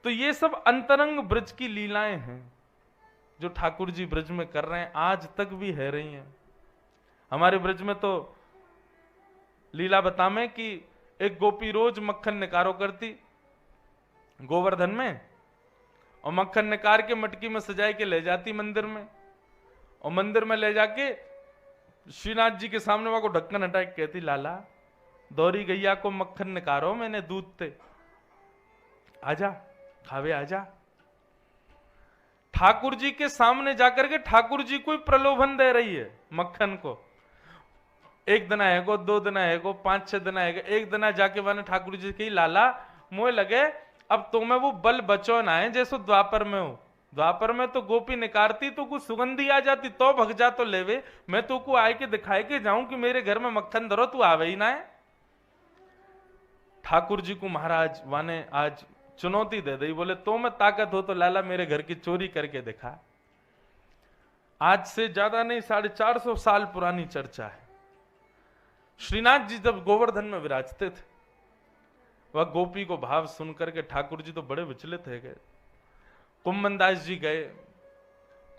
तो ये सब अंतरंग ब्रज की लीलाएं हैं जो ठाकुर जी ब्रज में कर रहे हैं, आज तक भी है रही हैं। हमारे ब्रज में तो लीला बता में कि एक गोपी रोज मक्खन निकारो करती गोवर्धन में, और मक्खन निकार के मटकी में सजाए के ले जाती मंदिर में, और मंदिर में ले जाके श्रीनाथ जी के सामने वहां को ढक्कन हटा के कहती, लाला दौरी गैया को मक्खन निकारो मैंने दूध ते, आजा खावे आजा। ठाकुर जी के सामने जाकर के ठाकुर जी को प्रलोभन दे रही है मक्खन को। एक दिन आएगो, 2 दिन आएगो, 5-6 दिन आएगा, एक दिन जाके मैंने ठाकुर जी की, लाला मुझे लगे अब तुम्हें वो बल बचो ना है जैसो द्वापर में हो। द्वापर में तो गोपी निकारती तो कुछ सुगंधी आ जाती तो भग जा तो लेवे, मैं तो को आए के दिखाए के जाऊं कि मेरे घर में मक्खन धरो, तू आवे ही ना है। ठाकुर जी को महाराज वाने आज चुनौती दे दी, बोले तो मैं ताकत हो तो लाला मेरे घर की चोरी करके दिखा। आज से ज्यादा नहीं 450 साल पुरानी चर्चा है। श्रीनाथ जी जब गोवर्धन में विराजते थे, वह गोपी को भाव सुनकर के ठाकुर जी तो बड़े विचलित है गए। कुम्मन दास जी गए,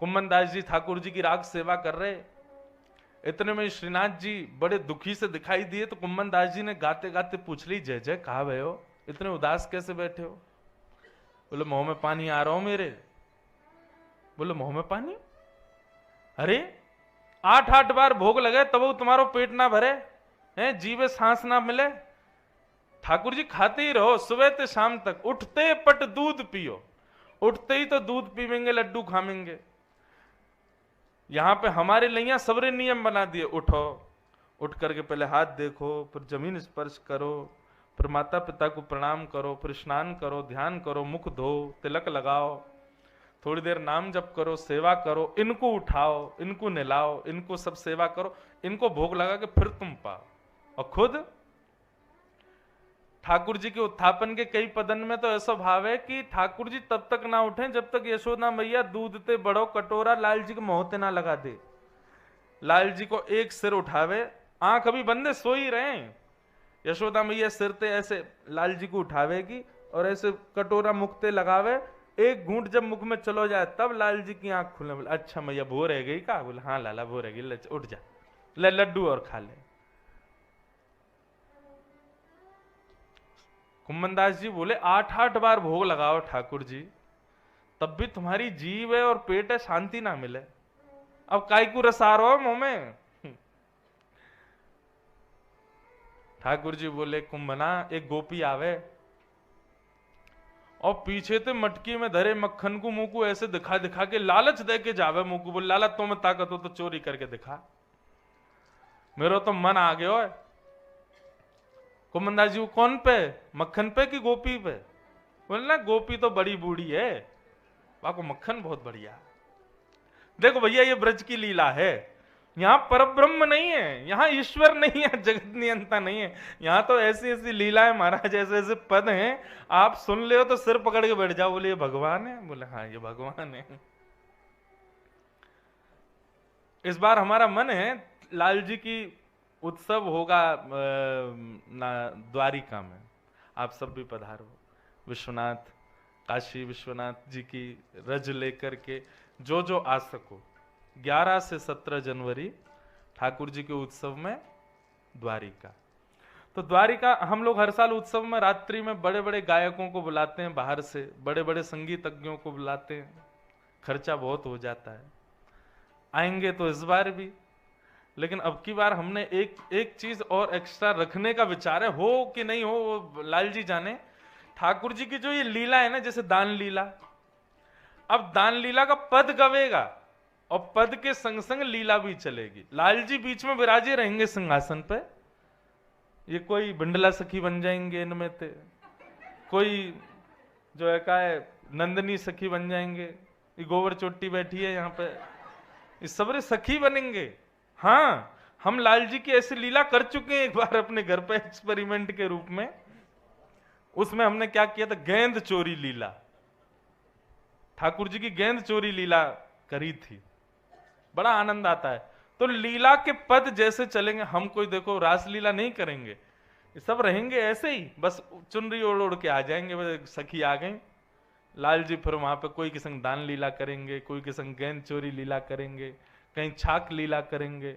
कुम्मन दास जी ठाकुर जी की राग सेवा कर रहे, इतने में श्रीनाथ जी बड़े दुखी से दिखाई दिए, तो कुम्मन दास जी ने गाते गाते पूछ ली, जय जय कहा भय हो, इतने उदास कैसे बैठे हो? बोले मुंह में पानी आ रहा हो मेरे। बोले मुंह में पानी? अरे 8-8 बार भोग लगे तब तुम्हारो पेट ना भरे हैं, जीवे सांस ना मिले। ठाकुर जी खाते ही रहो सुबह से शाम तक, उठते पट दूध पियो, उठते ही तो दूध पीवेंगे, लड्डू खाएंगे। यहां पे हमारे लिए सबरे नियम बना दिए, उठो, उठ करके पहले हाथ देखो, फिर जमीन स्पर्श करो, फिर माता पिता को प्रणाम करो, फिर स्नान करो, ध्यान करो, मुख धो, तिलक लगाओ, थोड़ी देर नाम जप करो, सेवा करो, इनको उठाओ, इनको नहलाओ, इनको सब सेवा करो, इनको भोग लगा के फिर तुम पाओ। और खुद ठाकुर जी के उत्थापन के कई पदन में तो ऐसा भाव है कि ठाकुर जी तब तक ना उठें जब तक यशोदा मैया दूध ते बड़ो कटोरा लाल जी के मोहते ना लगा दे। लाल जी को एक सिर उठावे, आंख अभी बंदे सो ही रहे, यशोदा मैया सिर ते ऐसे लाल जी को उठावेगी और ऐसे कटोरा मुख ते लगावे, एक घूंट जब मुख में चलो जाए तब लाल जी की आंख खुले। बोले अच्छा मैया भो रह गई का? बोले हाँ लाला भो रह गई, ले उठ जा, ले लड्डू और खा ले। कुम्मनदास जी बोले 8-8 बार भोग लगाओ ठाकुर जी, तब भी तुम्हारी जीव है और पेट है, शांति ना मिले। अब काय को रसा रहो मुंह में? ठाकुर जी बोले कुंभना एक गोपी आवे और पीछे ते मटकी में धरे मक्खन को मुंह को ऐसे दिखा दिखा के लालच दे के जावे मुंह को। बोले लाला तुम्हें ताकत हो तो चोरी करके दिखा, मेरा तो मन आ गया है। कुम्मनदास जी कौन पे, मक्खन पे कि गोपी पे? बोले ना गोपी तो बड़ी बूढ़ी है, वहां को मक्खन बहुत बढ़िया। देखो भैया ये ब्रज की लीला है, यहां परब्रह्म नहीं है, यहां ईश्वर नहीं है, जगत नियंता नहीं है, यहां तो ऐसी ऐसी लीलाएं महाराज, ऐसे ऐसे पद हैं आप सुन ले तो सिर पकड़ के बैठ जाओ। बोले ये भगवान है? बोले हाँ ये भगवान है। इस बार हमारा मन है लाल जी की उत्सव होगा द्वारिका में, आप सब भी पधारो। विश्वनाथ, काशी विश्वनाथ जी की रज लेकर के जो जो आ सको, 11 से 17 जनवरी ठाकुर जी के उत्सव में द्वारिका। तो द्वारिका हम लोग हर साल उत्सव में रात्रि में बड़े बड़े गायकों को बुलाते हैं, बाहर से बड़े बड़े संगीतज्ञों को बुलाते हैं, खर्चा बहुत हो जाता है, आएंगे तो इस बार भी। लेकिन अब की बार हमने एक चीज और एक्स्ट्रा रखने का विचार है, हो कि नहीं हो वो लाल जी जाने। ठाकुर जी की जो ये लीला है ना, जैसे दान लीला, अब दान लीला का पद गवेगा और पद के संग संग लीला भी चलेगी। लाल जी बीच में विराजे रहेंगे सिंहासन पे, ये कोई बिंडला सखी बन जाएंगे इनमें से, कोई जो है का है नंदनी सखी बन जाएंगे, ये गोवर चोटी बैठी है यहाँ पे, ये सबरे सखी बनेंगे। हाँ हम लाल जी की ऐसी लीला कर चुके हैं एक बार अपने घर पे एक्सपेरिमेंट के रूप में। उसमें हमने क्या किया था, गेंद चोरी लीला, ठाकुर जी की गेंद चोरी लीला करी थी, बड़ा आनंद आता है। तो लीला के पद जैसे चलेंगे, हम कोई देखो रासलीला नहीं करेंगे, ये सब रहेंगे ऐसे ही, बस चुनरी ओढ़ ओढ़ के आ जाएंगे, बस सखी आ गई, लाल जी फिर वहां पे कोई के संग दान लीला करेंगे, कोई के संग गेंद चोरी लीला करेंगे, कहीं छाक लीला करेंगे।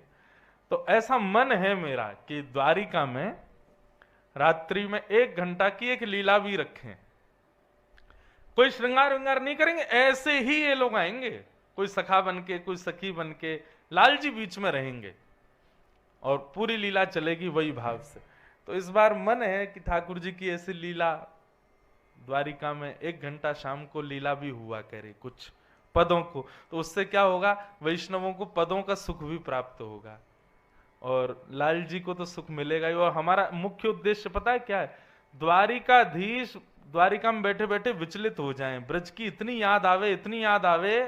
तो ऐसा मन है मेरा कि द्वारिका में रात्रि में 1 घंटा की एक लीला भी रखें। कोई श्रृंगार विंगार नहीं करेंगे, ऐसे ही ये लोग आएंगे, कोई सखा बन के, कोई सखी बन के, लाल जी बीच में रहेंगे और पूरी लीला चलेगी वही भाव से। तो इस बार मन है कि ठाकुर जी की ऐसी लीला द्वारिका में 1 घंटा शाम को लीला भी हुआ करे, कुछ पदों को। तो उससे क्या होगा, वैष्णवों को पदों का सुख भी प्राप्त होगा और लाल जी को तो सुख मिलेगा ही। और हमारा मुख्य उद्देश्य पता है क्या है, द्वारिकाधीश द्वारिका में बैठे बैठे विचलित हो जाएं, ब्रज की इतनी याद आवे, इतनी याद आवे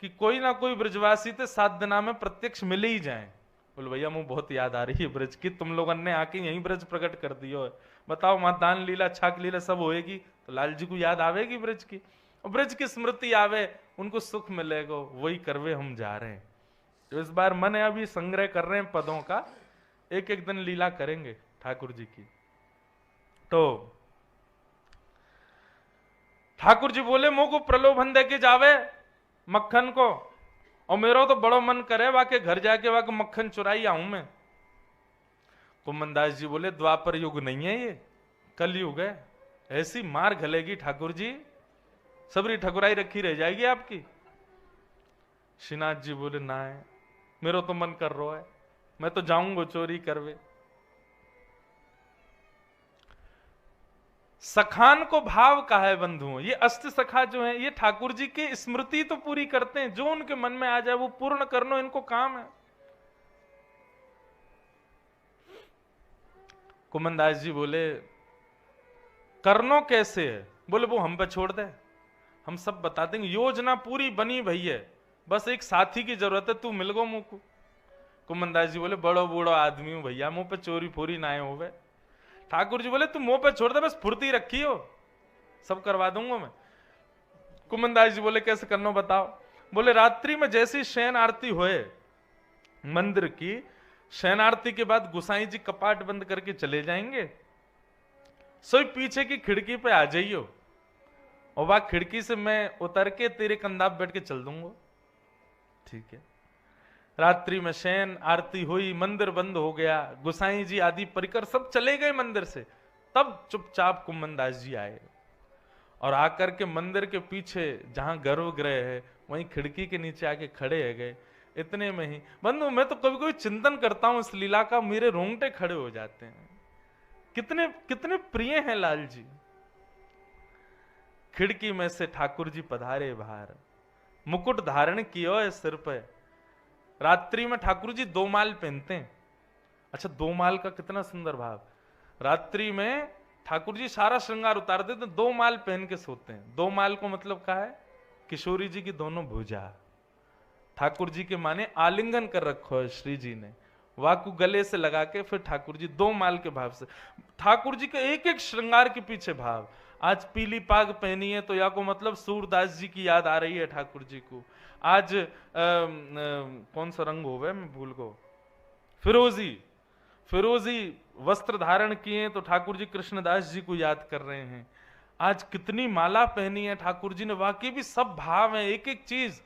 कि कोई ना कोई ब्रजवासी तो 7 दिना में प्रत्यक्ष मिले ही जाए। बोले भैया मुझे बहुत याद आ रही है ब्रज की, तुम लोगों ने आके यही ब्रज प्रकट कर दियो है, बताओ वहां दान लीला छाक लीला सब होएगी तो लाल जी को याद आवेगी ब्रज की, और ब्रज की स्मृति आवे, उनको सुख मिलेगा, वही करवे हम जा रहे हैं। तो इस बार मन है अभी संग्रह कर रहे हैं पदों का, एक एक दिन लीला करेंगे ठाकुर जी की। तो ठाकुर जी बोले मुंह को प्रलोभन दे के जावे मक्खन को, और मेरा तो बड़ो मन करे वाके घर जाके वाके मक्खन चुराई आऊं मैं। कुमनदास जी बोले द्वापर युग नहीं है ये, कल युग है, ऐसी मार घलेगी ठाकुर जी, सबरी ठकुराई रखी रह जाएगी आपकी। श्रीनाथ जी बोले ना है, मेरा तो मन कर रहा है, मैं तो जाऊंगा चोरी करवे। सखान को भाव का है बंधुओं, ये अष्ट सखा जो है ये ठाकुर जी की स्मृति तो पूरी करते हैं, जो उनके मन में आ जाए वो पूर्ण करना इनको काम है। कुमनदास जी बोले करनो कैसे है, बोले वो हम पे छोड़ दे, हम सब बता देंगे, योजना पूरी बनी भई है, बस एक साथी की जरूरत है, तू मिल गो मुंह को। कुमनदास जी बोले बड़ो बूढ़ो आदमी हूं भैया, मुंह पे चोरी फोरी ना होवे। ठाकुर जी बोले तू मुंह पे छोड़ दे, बस फुर्ती रखी हो, सब करवा दूंगा मैं। कुमनदास जी बोले कैसे करना बताओ। बोले रात्रि में जैसी शयन आरती होए मंदिर की, शयन आरती के बाद गुसाई जी कपाट बंद करके चले जाएंगे, सोई पीछे की खिड़की पे आ जाइयो, और वह खिड़की से मैं उतर के तेरे कंधा पे बैठ के चल दूंगा। ठीक है। रात्रि में शयन आरती हुई, मंदिर बंद हो गया, गुसाई जी आदि परिकर सब चले गए मंदिर से, तब चुपचाप कुमनदास जी आए और आकर के मंदिर के पीछे जहां गर्भगृह है वहीं खिड़की के नीचे आके खड़े है गए। इतने में ही बंधु मैं तो कभी कभी चिंतन करता हूं इस लीला का, मेरे रोंगटे खड़े हो जाते हैं, कितने कितने प्रिय हैं लाल जी। खिड़की में से ठाकुर जी पधारे बाहर, मुकुट धारण किया है सिर पे। रात्रि में ठाकुर जी 2 माल पहनते हैं। अच्छा 2 माल का कितना सुंदर भाव, रात्रि में ठाकुर जी सारा श्रृंगार उतार देते, 2 माल पहन के सोते हैं। 2 माल को मतलब क्या है, किशोरी जी की दोनों भुजा ठाकुर जी के माने आलिंगन कर रखो है श्री जी ने, वाकु गले से लगा के फिर ठाकुर जी 2 माल के भाव से, ठाकुर जी के एक एक श्रृंगार के पीछे भाव। आज पीली पाग पहनी है तो या को मतलब सूरदास जी की याद आ रही है ठाकुर जी को। आज कौन सा रंग हो गया मैं भूल गो, फिरोजी, फिरोजी वस्त्र धारण किए तो ठाकुर जी कृष्णदास जी को याद कर रहे हैं। आज कितनी माला पहनी है ठाकुर जी ने, वाकई भी सब भाव है, एक एक चीज।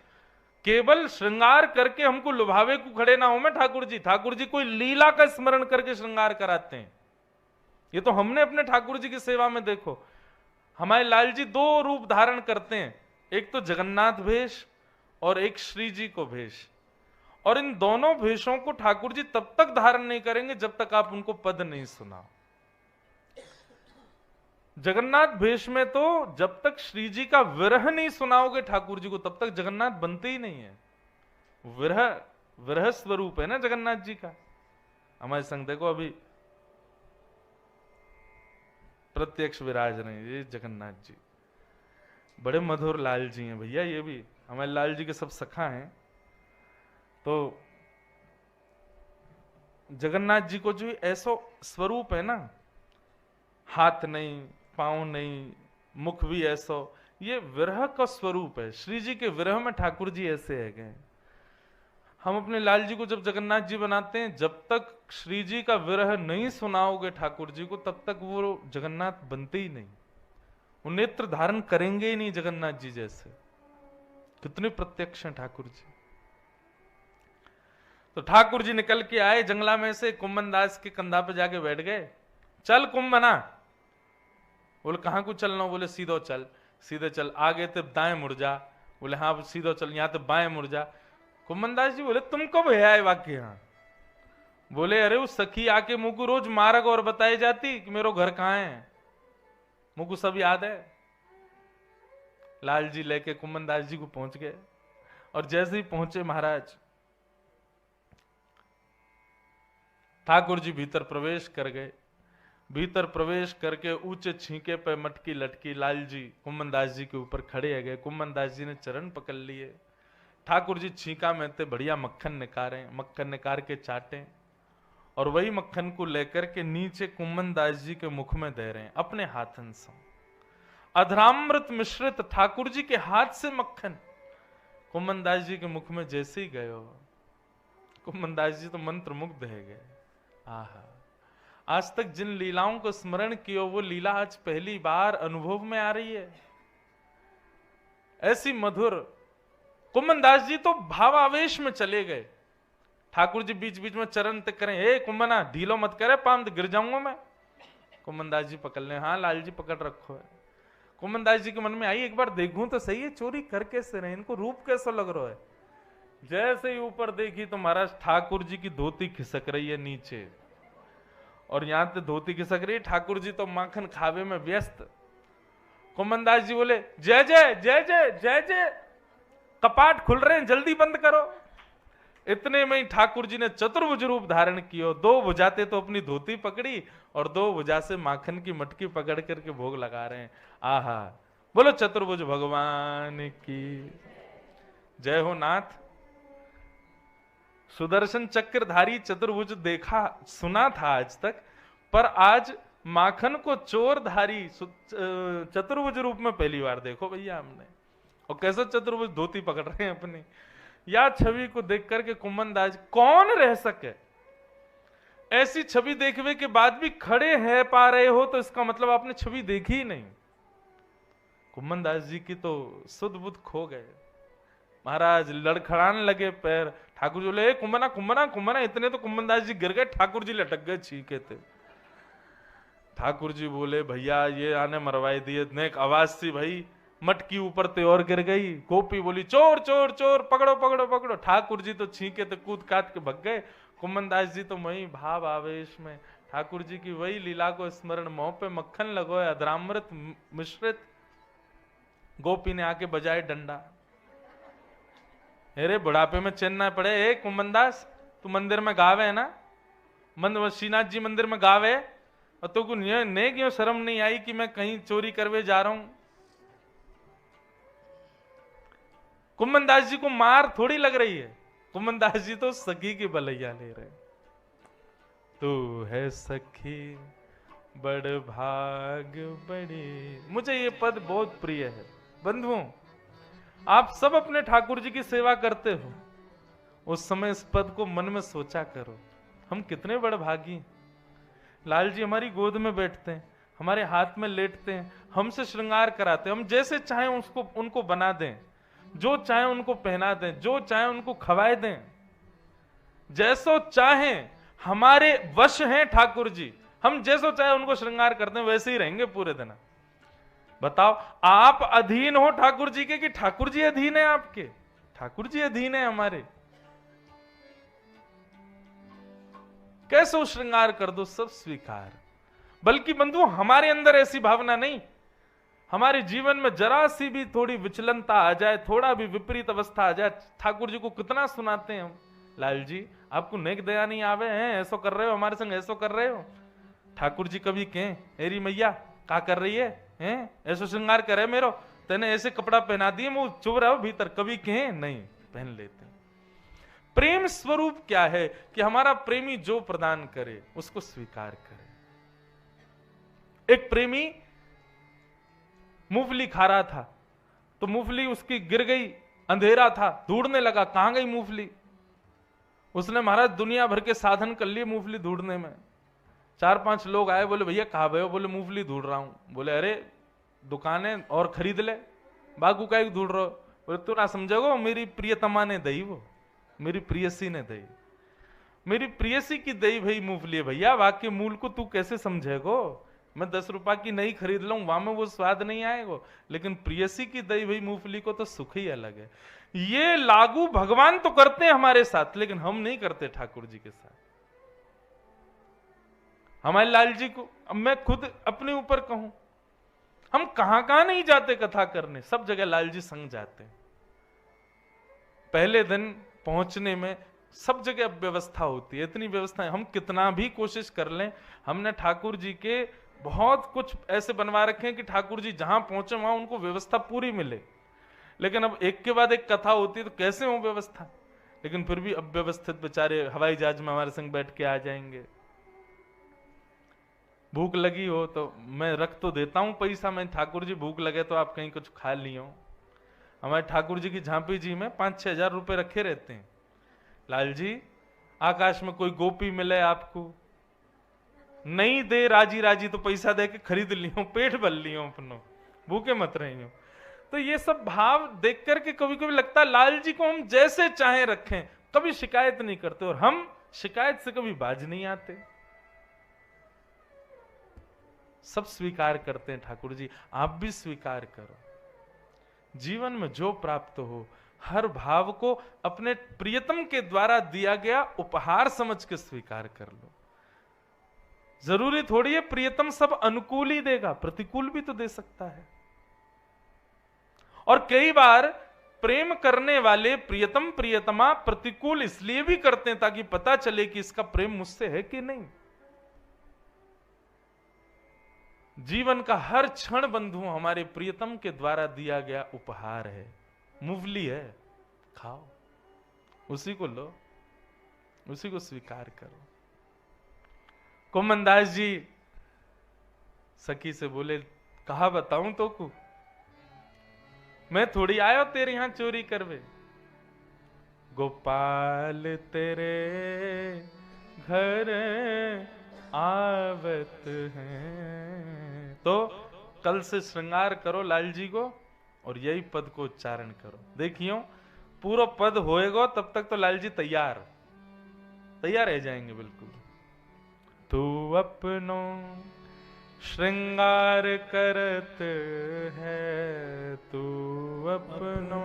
केवल श्रृंगार करके हमको लुभावे को खड़े ना हो मैं ठाकुर जी कोई लीला का स्मरण करके श्रृंगार कराते हैं। ये तो हमने अपने ठाकुर जी की सेवा में देखो, हमारे लाल जी 2 रूप धारण करते हैं, एक तो जगन्नाथ भेष और एक श्री जी को भेष, और इन दोनों भेषों को ठाकुर जी तब तक धारण नहीं करेंगे जब तक आप उनको पद नहीं सुनाओ। जगन्नाथ भेष में तो जब तक श्री जी का विरह नहीं सुनाओगे ठाकुर जी को तब तक जगन्नाथ बनते ही नहीं है। विरह विरह स्वरूप है ना जगन्नाथ जी का। हमारे संग देखो अभी प्रत्यक्ष विराज रहे ये जगन्नाथ जी, बड़े मधुर लाल जी हैं भैया, ये भी हमारे लाल जी के सब सखा हैं। तो जगन्नाथ जी को जो ऐसा स्वरूप है ना, हाथ नहीं, पांव नहीं, मुख भी ऐसा, ये विरह का स्वरूप है। श्री जी के विरह में ठाकुर जी ऐसे है गए। हम अपने लाल जी को जब जगन्नाथ जी बनाते हैं, जब तक श्री जी का विरह नहीं सुनाओगे ठाकुर जी को तब तक वो जगन्नाथ बनते ही नहीं। वो नेत्र धारण करेंगे ही नहीं जगन्नाथ जी जैसे। कितने प्रत्यक्ष हैं ठाकुर जी। तो ठाकुर जी निकल के आए जंगला में से, कुम्भन दास के कंधा पे जाके बैठ गए। चल कुंभना। बोले कहां को चलना? बोले सीधो चल। सीधे चल। आगे तो दाएं मुड़ जा। बोले हाँ सीधो चल। यहां तो बाएं मुड़ जा। कुम्भन दास जी बोले तुम कब है आए वाक्य यहां? बोले अरे उस सखी आके मुझको रोज मार्ग और बताई जाती कि मेरो घर कहां है, मुझको सब याद है। लाल जी लेके कुम्भन दास जी को पहुंच गए और जैसे ही पहुंचे महाराज, ठाकुर जी भीतर प्रवेश कर गए। भीतर प्रवेश करके ऊंचे छींके पे मटकी लटकी लाल जी कुम्भन दास जी के ऊपर खड़े हो गए। कुम्भन दास जी ने चरण पकड़ लिए। ठाकुर जी छींका में थे बढ़िया मक्खन निकारे, मक्खन निकाल के चाटे और वही मक्खन को लेकर के नीचे कुम्भन दास जी के मुख में दे रहे हैं अपने हाथन से। अधरामृत मिश्रित ठाकुर जी के हाथ से मक्खन कुम्भन दास जी के मुख में जैसे ही गए हो, कुम्भन दास जी तो मंत्र मुग्ध है गए। आहा, आज तक जिन लीलाओं को स्मरण किया वो लीला आज पहली बार अनुभव में आ रही है। ऐसी मधुर। कुम्भन दास जी तो भावावेश में चले गए। ठाकुर जी बीच बीच में चरण तक करें, हे कुम्भना ढीलो मत करे, पाम गिर जाऊंगा मैं। कुम्भन दास जी पकड़ ले। हाँ लाल जी पकड़ रखो है। कुम्भन दास जी के मन में आई एक बार देखूं तो सही है चोरी कर कैसे रहे, इनको रूप कैसा लग रहा है। जैसे ही ऊपर देखी तो महाराज ठाकुर जी की धोती खिसक रही है नीचे और यहां से धोती खिसक रही है। ठाकुर जी तो माखन खावे में व्यस्त। कुम्भन दास जी बोले जय जय जय जय जय जय, कपाट खुल रहे हैं जल्दी बंद करो। इतने में ही ठाकुर जी ने चतुर्भुज रूप धारण किया। दो भुजाते तो अपनी धोती पकड़ी और दो भुजा से माखन की मटकी पकड़ करके भोग लगा रहे हैं। आहा, बोलो चतुर्भुज भगवान की जय हो नाथ। सुदर्शन चक्रधारी चतुर्भुज देखा सुना था आज तक, पर आज माखन को चोरधारी चतुर्भुज रूप में पहली बार देखो भैया हमने। और कैसा चतुर्भुज धोती पकड़ रहे हैं अपनी। या छवि को देख करके कुम्भन दास कौन रह सके। ऐसी छवि देखने के बाद भी खड़े है पा रहे हो तो इसका मतलब आपने छवि देखी ही नहीं। कुम्भन दास जी की तो सुध बुध खो गए। महाराज लड़खड़ाने लगे पैर। ठाकुर जी बोले कुम्भना कुम्भना कुम्भना। इतने तो कुम्भन दास जी गिर गए, ठाकुर जी लटक गए छीके थे। ठाकुर जी बोले भैया ये आने मरवाई दिए। नेक आवाज सी भाई मटकी ऊपर ते और गिर गई। गोपी बोली चोर चोर चोर, पकड़ो पकड़ो पकड़ो। ठाकुर जी तो छीके थे, कूद काट के भग गए। कुम्भन दास जी तो वही भाव आवेश में ठाकुर जी की वही लीला को स्मरण, मुंह पे मक्खन लगो है अधरामृत मिश्रित। गोपी ने आके बजाए डंडा। अरे बुढ़ापे में चैन ना पड़े। ए कुम्भन दास तू मंदिर में गावे है ना, श्रीनाथ जी मंदिर में गावे, और तो ने क्यों शर्म नहीं आई कि मैं कहीं चोरी करवे जा रहा हूं। कुम्भन दास जी को मार थोड़ी लग रही है। कुम्भन दास जी तो सखी की भलैया ले रहे। तू है सखी बड़ भाग बड़े। मुझे ये पद बहुत प्रिय है। बंधुओं आप सब अपने ठाकुर जी की सेवा करते हो, उस समय इस पद को मन में सोचा करो, हम कितने बड़े भागी। लाल जी हमारी गोद में बैठते हैं, हमारे हाथ में लेटते हैं, हमसे श्रृंगार कराते हैं, हम जैसे चाहें उसको उनको बना दें, जो चाहे उनको पहना दें, जो चाहे उनको खवाए दें, जैसो चाहे हमारे वश हैं ठाकुर जी। हम जैसो चाहे उनको श्रृंगार करते हैं, वैसे ही रहेंगे पूरे दिन। बताओ आप अधीन हो ठाकुर जी के कि ठाकुर जी अधीन है आपके? ठाकुर जी अधीन है हमारे। कैसे श्रृंगार कर दो सब स्वीकार। बल्कि बंधु हमारे अंदर ऐसी भावना नहीं, हमारे जीवन में जरा सी भी थोड़ी विचलनता आ जाए, थोड़ा भी विपरीत अवस्था आ जाए, ठाकुर जी को कितना सुनाते हैं हम, लाल जी आपको नेक दया नहीं आवे हैं, ऐसो कर रहे हो हमारे संग, ऐसो कर रहे हो। ठाकुर जी कभी कहें हेरी मैया क्या कर रही है, ऐसो श्रृंगार करे मेरो, तेने ऐसे कपड़ा पहना दिए मुंह चुभ रहा हो भीतर, कभी कहें नहीं, पहन लेते हैं। प्रेम स्वरूप क्या है कि हमारा प्रेमी जो प्रदान करे उसको स्वीकार करे। एक प्रेमी मूंगफली खा रहा था तो मूंगफली उसकी गिर गई, अंधेरा था, ढूंढने लगा कहां गई मूंगफली। उसने महाराज दुनिया भर के साधन कर लिए मूंगफली ढूंढने में। 4-5 लोग आए, बोले भैया कहां गए हो? बोले मूंगफली ढूंढ रहा हूं। बोले अरे दुकानें और खरीद ले, बागू का एक ढूंढ रहो, बोले तू ना समझोगो, मेरी प्रियतमा ने दई, वो मेरी प्रियसी ने दई, मेरी प्रियसी की दई भाई मूंगफली है भैया, वाक्य मूल को तू कैसे समझेगो? मैं 10 रुपए की नहीं खरीद लूं, वहां में वो स्वाद नहीं आएगा, लेकिन प्रियसी की दई भाई मूंगफली को तो सुख ही अलग है। ये लागू भगवान तो करते हैं हमारे साथ, लेकिन हम नहीं करते ठाकुर जी के साथ। हमारे लाल जी को, अब मैं खुद अपने ऊपर कहूं, हम कहां कहां नहीं जाते कथा करने, सब जगह लाल जी संग जाते हैं। पहले दिन पहुंचने में सब जगह व्यवस्था होती है, इतनी व्यवस्था है, हम कितना भी कोशिश कर लें, हमने ठाकुर जी के बहुत कुछ ऐसे बनवा रखे हैं कि ठाकुर जी जहां पहुंचे वहां उनको व्यवस्था पूरी मिले, लेकिन अब एक के बाद एक कथा होती है तो कैसे हो व्यवस्था, लेकिन फिर भी अब व्यवस्थित बेचारे हवाई जहाज में हमारे संग बैठ के आ जाएंगे। भूख लगी हो तो मैं रख तो देता हूं पैसा, मैं ठाकुर जी भूख लगे तो आप कहीं कुछ खा लियो। हमारे ठाकुर जी की झांपी जी में 5-6 हजार रुपए रखे रहते हैं। लाल जी, आकाश में कोई गोपी मिले आपको, नहीं दे राजी राजी तो पैसा दे के खरीद लियो, पेट भर लियो अपनो, भूखे मत रहियो। तो ये सब भाव देख करके कभी कभी लगता है लाल जी को हम जैसे चाहे रखें, कभी शिकायत नहीं करते, और हम शिकायत से कभी बाज नहीं आते, सब स्वीकार करते हैं। ठाकुर जी आप भी स्वीकार करो, जीवन में जो प्राप्त हो हर भाव को अपने प्रियतम के द्वारा दिया गया उपहार समझ के स्वीकार कर लो। जरूरी थोड़ी है प्रियतम सब अनुकूल ही देगा, प्रतिकूल भी तो दे सकता है। और कई बार प्रेम करने वाले प्रियतम प्रियतमा प्रतिकूल इसलिए भी करते हैं ताकि पता चले कि इसका प्रेम मुझसे है कि नहीं। जीवन का हर क्षण बंधु हमारे प्रियतम के द्वारा दिया गया उपहार है, मूंगफली है, खाओ, उसी को लो, उसी को स्वीकार करो। कोमनदास जी सखी से बोले, कहा बताऊं तो को, मैं थोड़ी आयो तेरे यहां चोरी करवे, गोपाल तेरे घर आवत हैं। तो कल से श्रृंगार करो लाल जी को और यही पद को उच्चारण करो। देखियो पूरा पद होएगा तब तक तो लाल जी तैयार रह जाएंगे बिल्कुल। तू अपनो श्रृंगार करत है, तू अपनो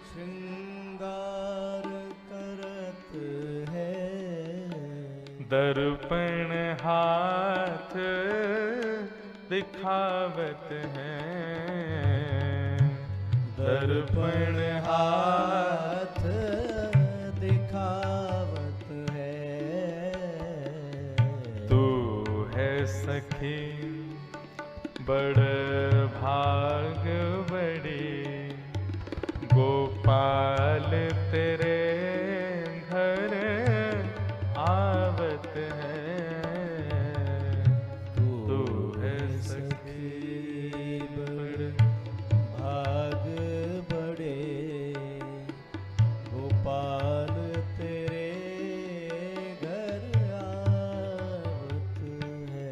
श्रृंगार करत है, दर्पण हाथ दिखावत है, दर्पण हाथ दिखावत है। तू है सखी बड़ भाग बड़ी, गोपाल तेरे घर आवत है। तू है सखी बड़ भाग बड़े, गोपाल तेरे घर आवत है।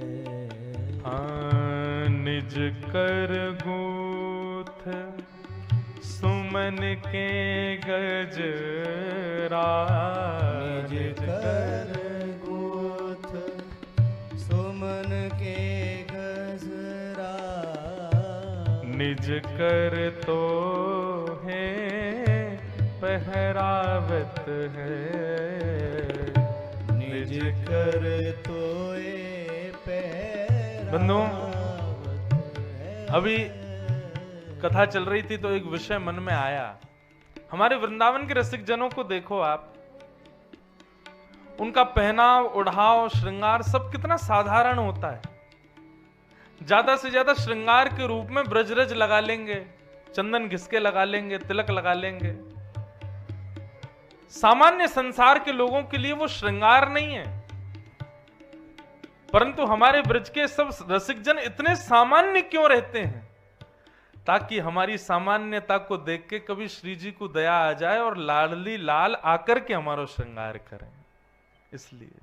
निज कर गूथ सुमन के गजरा, निज कर गूथ सुमन के गजरा, निज कर तो है पहरावत है, निज कर तोए पहरावत बंधु है। अभी कथा चल रही थी तो एक विषय मन में आया। हमारे वृंदावन के रसिक जनों को देखो आप, उनका पहनाव ओढ़ाव श्रृंगार सब कितना साधारण होता है। ज्यादा से ज्यादा श्रृंगार के रूप में ब्रजरज लगा लेंगे, चंदन घिसके लगा लेंगे, तिलक लगा लेंगे। सामान्य संसार के लोगों के लिए वो श्रृंगार नहीं है, परंतु हमारे ब्रज के सब रसिक जन इतने सामान्य क्यों रहते हैं, ताकि हमारी सामान्यता को देख के कभी श्री जी को दया आ जाए और लाडली लाल आकर के हमारा श्रृंगार करें। इसलिए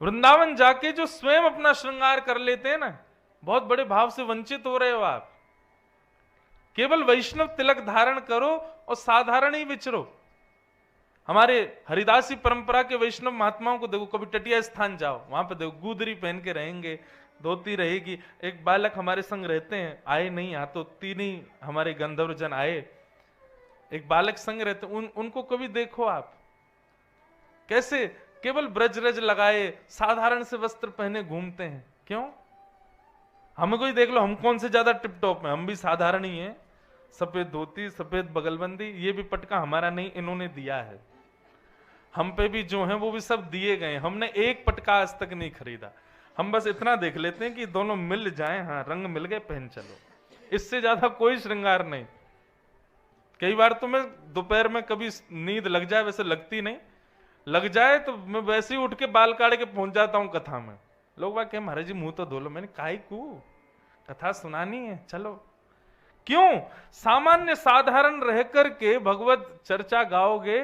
वृंदावन जाके जो स्वयं अपना श्रृंगार कर लेते हैं ना, बहुत बड़े भाव से वंचित हो रहे हो आप। केवल वैष्णव तिलक धारण करो और साधारण ही विचरो। हमारे हरिदासी परंपरा के वैष्णव महात्माओं को देखो, कभी तटीय स्थान जाओ, वहां पर देखो गुदरी पहन के रहेंगे, धोती रहेगी। एक बालक हमारे संग रहते हैं, आए नहीं, यहाँ तो तीन ही हमारे गंधर्व जन आए, एक बालक संग रहते, उनको कभी देखो आप कैसे केवल ब्रजरज लगाए साधारण से वस्त्र पहने घूमते हैं। क्यों? हमें कोई देख लो, हम कौन से ज्यादा टिप टॉप में, हम भी साधारण ही हैं। सफेद धोती, सफेद बगलबंदी, ये भी पटका हमारा नहीं, इन्होंने दिया है। हम पे भी जो है वो भी सब दिए गए, हमने एक पटका आज तक नहीं खरीदा। हम बस इतना देख लेते हैं कि दोनों मिल जाएं, हाँ रंग मिल गए, पहन चलो, इससे ज्यादा कोई श्रृंगार नहीं। कई बार तो मैं दोपहर में कभी नींद लग जाए, वैसे लगती नहीं, लग जाए तो मैं वैसे ही उठ के बाल काट के पहुंच जाता हूं कथा में। लोग बात कहे महाराज जी मुंह तो धो लो, मैंने काहे को, कथा सुनानी है, चलो। क्यों? सामान्य साधारण रह करके भगवत चर्चा गाओगे,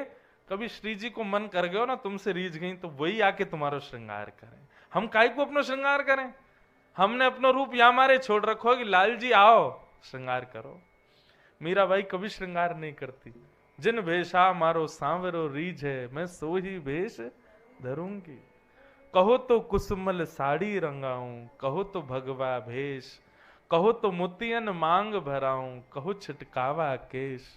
कभी श्री जी को मन कर गयो ना, तुमसे रीझ गई तो वही आके तुम्हारा श्रृंगार करें। हम काहे को अपना श्रृंगार करें? हमने अपना रूप या मारे छोड़ रखो कि लाल जी आओ श्रृंगार करो। मीराबाई कभी श्रृंगार नहीं करती, जिन भेषा मारो सांवरो रीझ है, मैं सो ही भेष धरूंगी। कहो तो कुसुमल साड़ी रंगाऊं, कहो तो भगवा भेष, कहो तो मोतियन मांग भराऊं, कहो छिटकावा केश।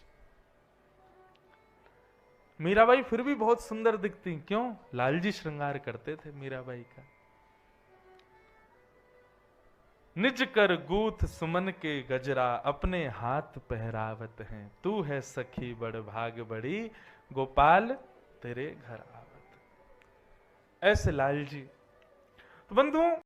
मीराबाई फिर भी बहुत सुंदर दिखती, क्यों? लालजी श्रृंगार करते थे मीराबाई का। निज कर गूथ सुमन के गजरा, अपने हाथ पहरावत हैं, तू है सखी बड़ भाग बड़ी, गोपाल तेरे घर आवत। ऐसे लालजी। तो बंधुओं,